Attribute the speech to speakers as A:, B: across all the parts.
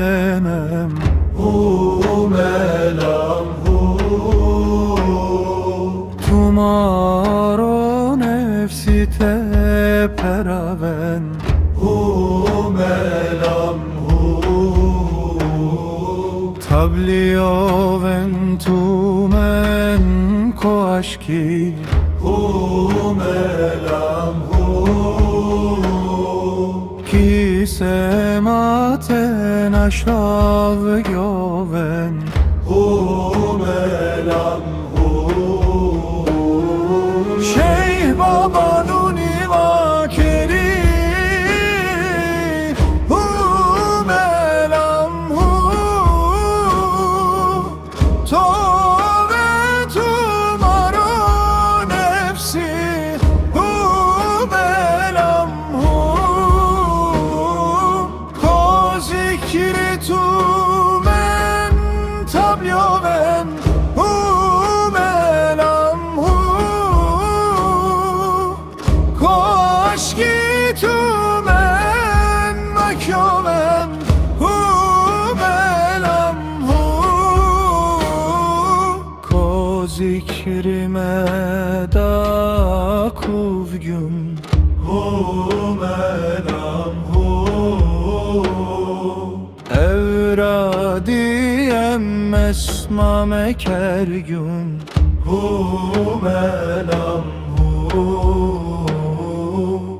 A: benem
B: melam
A: Tumaro nefsi te peraven
B: melam
A: Tablioven tumen ko aşki
B: melam
A: Ki sematen aşav gyoven
B: melam
A: Şeyh babanun vakeri melam Tove tumaro nefsi melam Ko zikri tumen tablioven Aşkı tümen makyomen melam Ko zikrime da kuvgün
B: melam
A: Evradiyem esmame kergün
B: melam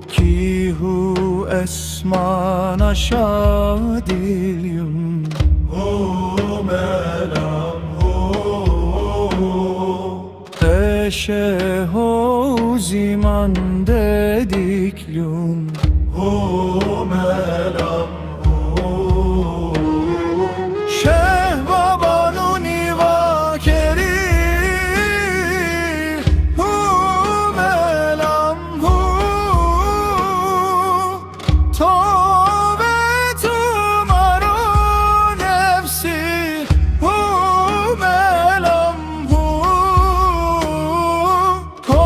A: Ki hu esman aşağı dilyum
B: melam
A: Teşeho ziman dediklum
B: melam
A: Şeyh babanun vakeri melam Tove tumaro nefsi melam Ko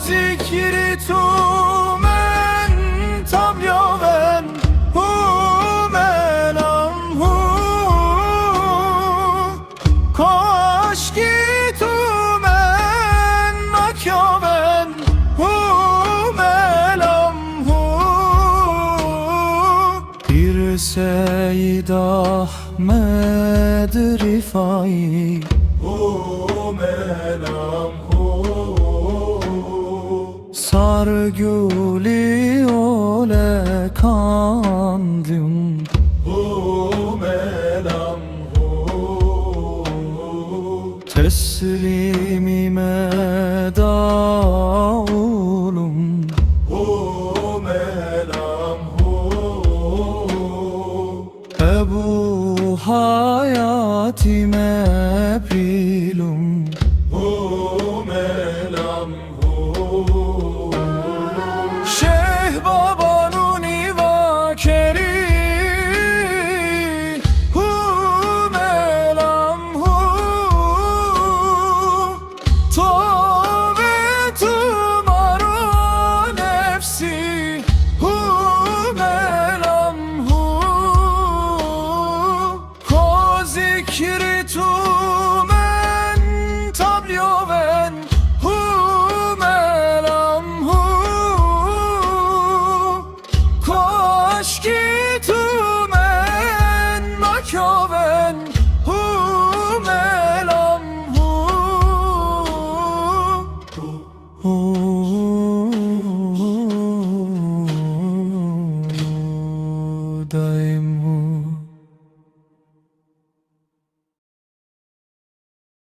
A: zikri tumen tablioven melam Ko aşkı tumen makyoven melam Bir Seyyid Ahmed Rifai
B: melam
A: Sarguli ole kandım
B: melam
A: Teslimime daulum
B: melam
A: Ebu hayatime bilum